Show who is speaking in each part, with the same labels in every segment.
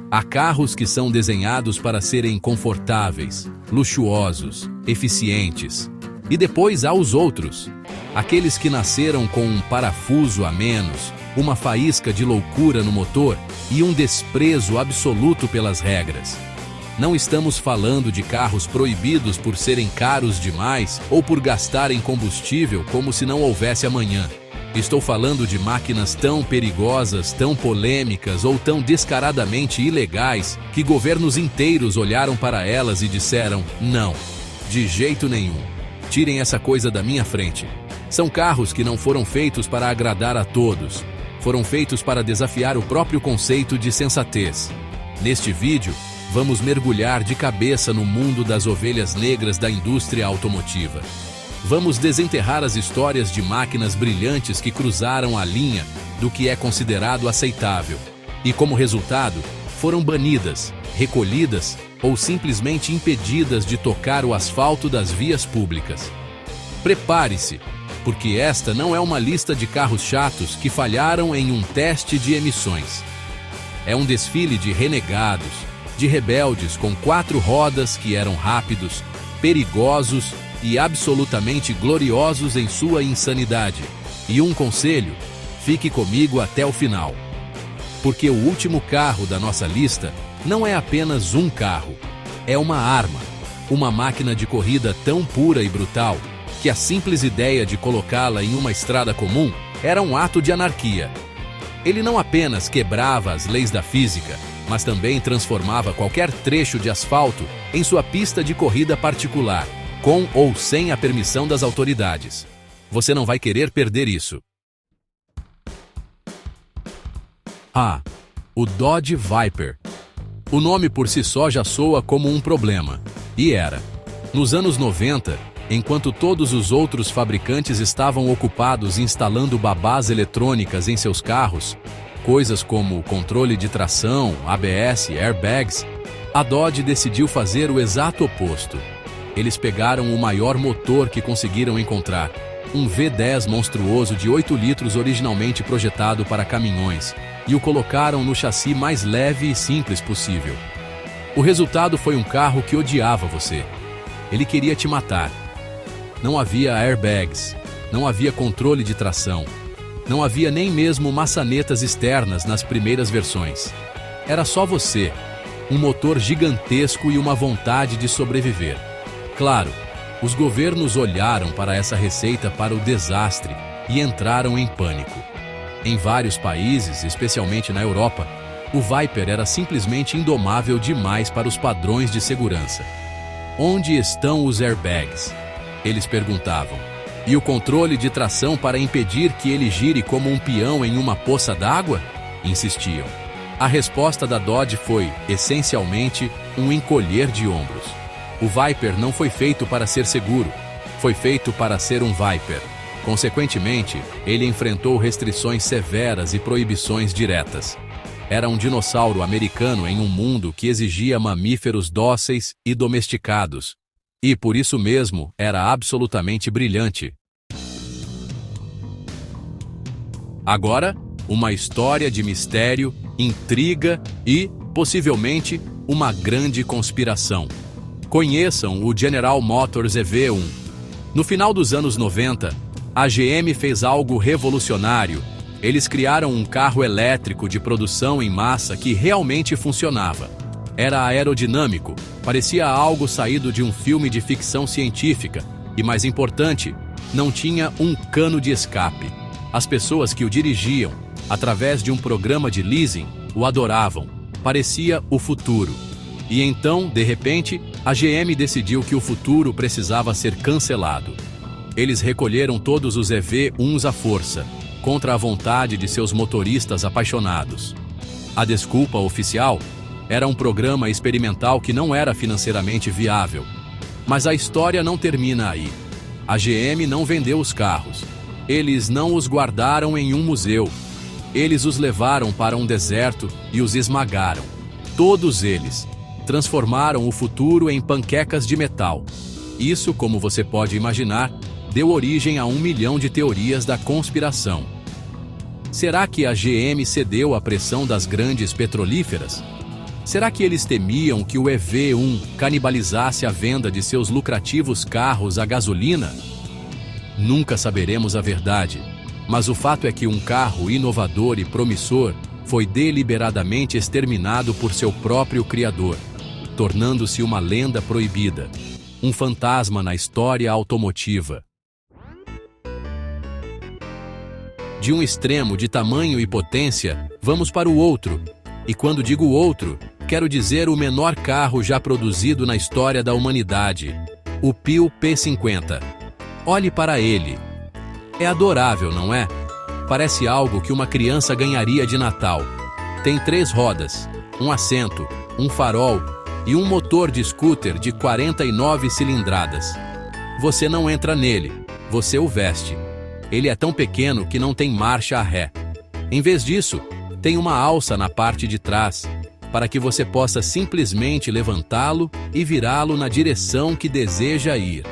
Speaker 1: Há carros que são desenhados para serem confortáveis, luxuosos, eficientes. E depois há os outros, aqueles que nasceram com um parafuso a menos, uma faísca de loucura no motor e um desprezo absoluto pelas regras. Não estamos falando de carros proibidos por serem caros demais ou por gastarem combustível como se não houvesse amanhã. Estou falando de máquinas tão perigosas, tão polêmicas ou tão descaradamente ilegais que governos inteiros olharam para elas e disseram: não, de jeito nenhum. Tirem essa coisa da minha frente. São carros que não foram feitos para agradar a todos. Foram feitos para desafiar o próprio conceito de sensatez. Neste vídeo, vamos mergulhar de cabeça no mundo das ovelhas negras da indústria automotiva. Vamos desenterrar as histórias de máquinas brilhantes que cruzaram a linha do que é considerado aceitável e, como resultado, foram banidas, recolhidas ou simplesmente impedidas de tocar o asfalto das vias públicas. Prepare-se, porque esta não é uma lista de carros chatos que falharam em um teste de emissões. É um desfile de renegados, de rebeldes com 4 rodas que eram rápidos, perigosos e absolutamente gloriosos em sua insanidade. E um conselho: fique comigo até o final. Porque o último carro da nossa lista não é apenas um carro, é uma arma, uma máquina de corrida tão pura e brutal que a simples ideia de colocá-la em uma estrada comum era um ato de anarquia. Ele não apenas quebrava as leis da física, mas também transformava qualquer trecho de asfalto em sua pista de corrida particular, com ou sem a permissão das autoridades. Você não vai querer perder isso. O Dodge Viper. O nome por si só já soa como um problema. E era. Nos anos 90, enquanto todos os outros fabricantes estavam ocupados instalando babás eletrônicas em seus carros, coisas como controle de tração, ABS, airbags, a Dodge decidiu fazer o exato oposto. Eles pegaram o maior motor que conseguiram encontrar, um V10 monstruoso de 8 litros originalmente projetado para caminhões, e o colocaram no chassi mais leve e simples possível. O resultado foi um carro que odiava você. Ele queria te matar. Não havia airbags, não havia controle de tração, não havia nem mesmo maçanetas externas nas primeiras versões. Era só você, um motor gigantesco e uma vontade de sobreviver. Claro, os governos olharam para essa receita para o desastre e entraram em pânico. Em vários países, especialmente na Europa, o Viper era simplesmente indomável demais para os padrões de segurança. Onde estão os airbags? Eles perguntavam. E o controle de tração para impedir que ele gire como um peão em uma poça d'água? Insistiam. A resposta da Dodge foi, essencialmente, um encolher de ombros. O Viper não foi feito para ser seguro, foi feito para ser um Viper. Consequentemente, ele enfrentou restrições severas e proibições diretas. Era um dinossauro americano em um mundo que exigia mamíferos dóceis e domesticados. E por isso mesmo, era absolutamente brilhante. Agora, uma história de mistério, intriga e, possivelmente, uma grande conspiração. Conheçam o General Motors EV1. No final dos anos 90, a GM fez algo revolucionário. Eles criaram um carro elétrico de produção em massa que realmente funcionava. Era aerodinâmico, parecia algo saído de um filme de ficção científica e, mais importante, não tinha um cano de escape. As pessoas que o dirigiam, através de um programa de leasing, o adoravam. Parecia o futuro. E então, de repente, a GM decidiu que o futuro precisava ser cancelado. Eles recolheram todos os EV1s à força, contra a vontade de seus motoristas apaixonados. A desculpa oficial era um programa experimental que não era financeiramente viável. Mas a história não termina aí. A GM não vendeu os carros. Eles não os guardaram em um museu. Eles os levaram para um deserto e os esmagaram. Todos eles. Transformaram o futuro em panquecas de metal. Isso, como você pode imaginar, deu origem a 1 milhão de teorias da conspiração. Será que a GM cedeu à pressão das grandes petrolíferas? Será que eles temiam que o EV1 canibalizasse a venda de seus lucrativos carros a gasolina? Nunca saberemos a verdade, mas o fato é que um carro inovador e promissor foi deliberadamente exterminado por seu próprio criador, tornando-se uma lenda proibida, um fantasma na história automotiva. De um extremo de tamanho e potência, vamos para o outro. E quando digo outro, quero dizer o menor carro já produzido na história da humanidade, o Peugeot P50. Olhe para ele. É adorável, não é? Parece algo que uma criança ganharia de Natal. Tem 3 rodas, um assento, um farol e um motor de scooter de 49 cilindradas. Você não entra nele, você o veste. Ele é tão pequeno que não tem marcha a ré. Em vez disso, tem uma alça na parte de trás, para que você possa simplesmente levantá-lo e virá-lo na direção que deseja ir.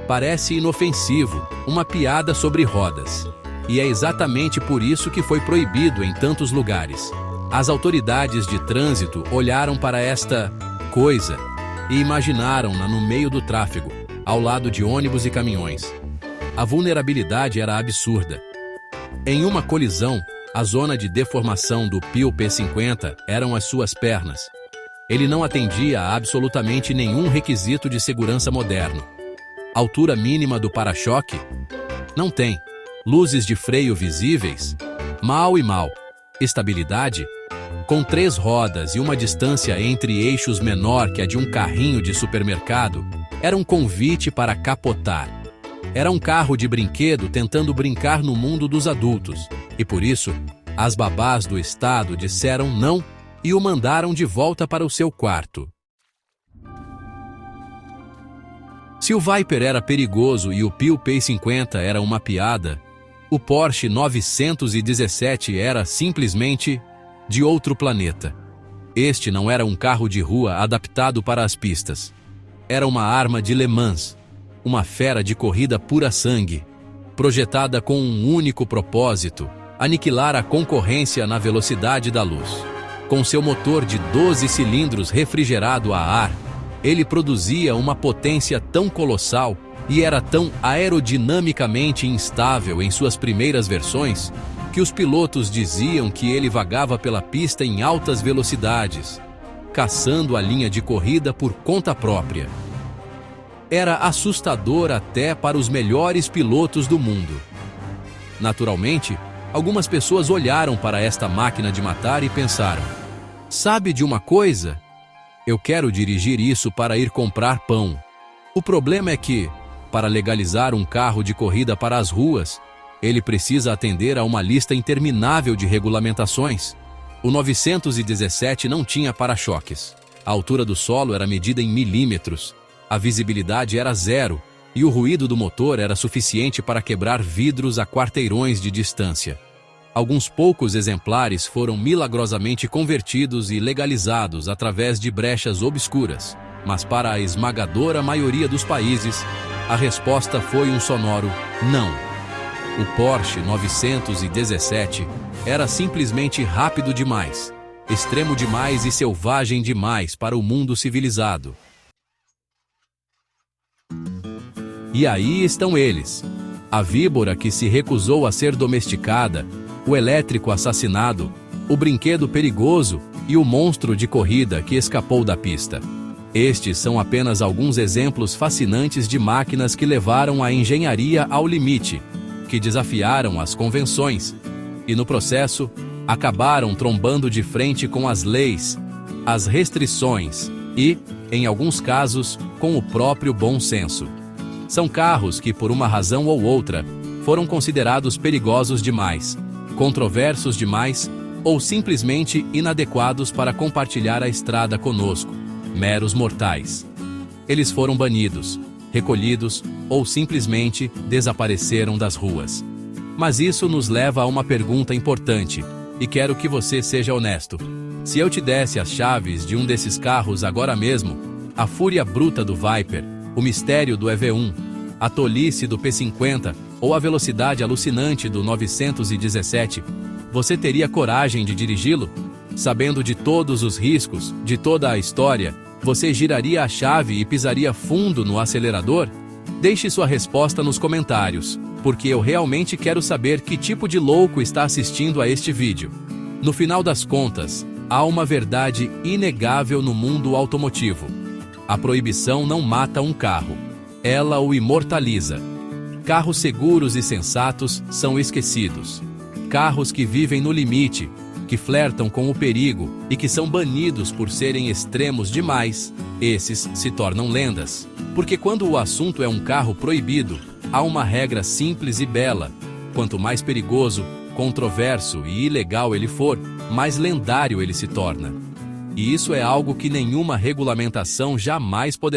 Speaker 1: Parece inofensivo, uma piada sobre rodas. E é exatamente por isso que foi proibido em tantos lugares. As autoridades de trânsito olharam para esta coisa e imaginaram-na no meio do tráfego, ao lado de ônibus e caminhões. A vulnerabilidade era absurda. Em uma colisão, a zona de deformação do Peugeot P50 eram as suas pernas. Ele não atendia a absolutamente nenhum requisito de segurança moderno. Altura mínima do para-choque? Não tem. Luzes de freio visíveis? Mal e mal. Estabilidade? Com 3 rodas e uma distância entre eixos menor que a de um carrinho de supermercado, era um convite para capotar. Era um carro de brinquedo tentando brincar no mundo dos adultos, e por isso, as babás do estado disseram não e o mandaram de volta para o seu quarto. Se o Viper era perigoso e o Peugeot P50 era uma piada, o Porsche 917 era simplesmente de outro planeta. Este não era um carro de rua adaptado para as pistas. Era uma arma de Le Mans, uma fera de corrida pura sangue, projetada com um único propósito: aniquilar a concorrência na velocidade da luz. Com seu motor de 12 cilindros refrigerado a ar, ele produzia uma potência tão colossal e era tão aerodinamicamente instável em suas primeiras versões que os pilotos diziam que ele vagava pela pista em altas velocidades, caçando a linha de corrida por conta própria. Era assustador até para os melhores pilotos do mundo. Naturalmente, algumas pessoas olharam para esta máquina de matar e pensaram: sabe de uma coisa? Eu quero dirigir isso para ir comprar pão. O problema é que, para legalizar um carro de corrida para as ruas, ele precisa atender a uma lista interminável de regulamentações. O 917 não tinha para-choques. A altura do solo era medida em milímetros. A visibilidade era 0 e o ruído do motor era suficiente para quebrar vidros a quarteirões de distância. Alguns poucos exemplares foram milagrosamente convertidos e legalizados através de brechas obscuras, mas para a esmagadora maioria dos países, a resposta foi um sonoro não. O Porsche 917 era simplesmente rápido demais, extremo demais e selvagem demais para o mundo civilizado. E aí estão eles: a víbora que se recusou a ser domesticada, o elétrico assassinado, o brinquedo perigoso e o monstro de corrida que escapou da pista. Estes são apenas alguns exemplos fascinantes de máquinas que levaram a engenharia ao limite, que desafiaram as convenções e, no processo, acabaram trombando de frente com as leis, as restrições e, em alguns casos, com o próprio bom senso. São carros que, por uma razão ou outra, foram considerados perigosos demais, controversos demais ou simplesmente inadequados para compartilhar a estrada conosco, meros mortais. Eles foram banidos, recolhidos ou simplesmente desapareceram das ruas. Mas isso nos leva a uma pergunta importante, e quero que você seja honesto. Se eu te desse as chaves de um desses carros agora mesmo, a fúria bruta do Viper, o mistério do EV1, a tolice do P50 ou a velocidade alucinante do 917, você teria coragem de dirigi-lo? Sabendo de todos os riscos, de toda a história, você giraria a chave e pisaria fundo no acelerador? Deixe sua resposta nos comentários, porque eu realmente quero saber que tipo de louco está assistindo a este vídeo. No final das contas, há uma verdade inegável no mundo automotivo. A proibição não mata um carro, ela o imortaliza. Carros seguros e sensatos são esquecidos. Carros que vivem no limite, que flertam com o perigo e que são banidos por serem extremos demais, esses se tornam lendas. Porque quando o assunto é um carro proibido, há uma regra simples e bela: quanto mais perigoso, controverso e ilegal ele for, mais lendário ele se torna. E isso é algo que nenhuma regulamentação jamais poderá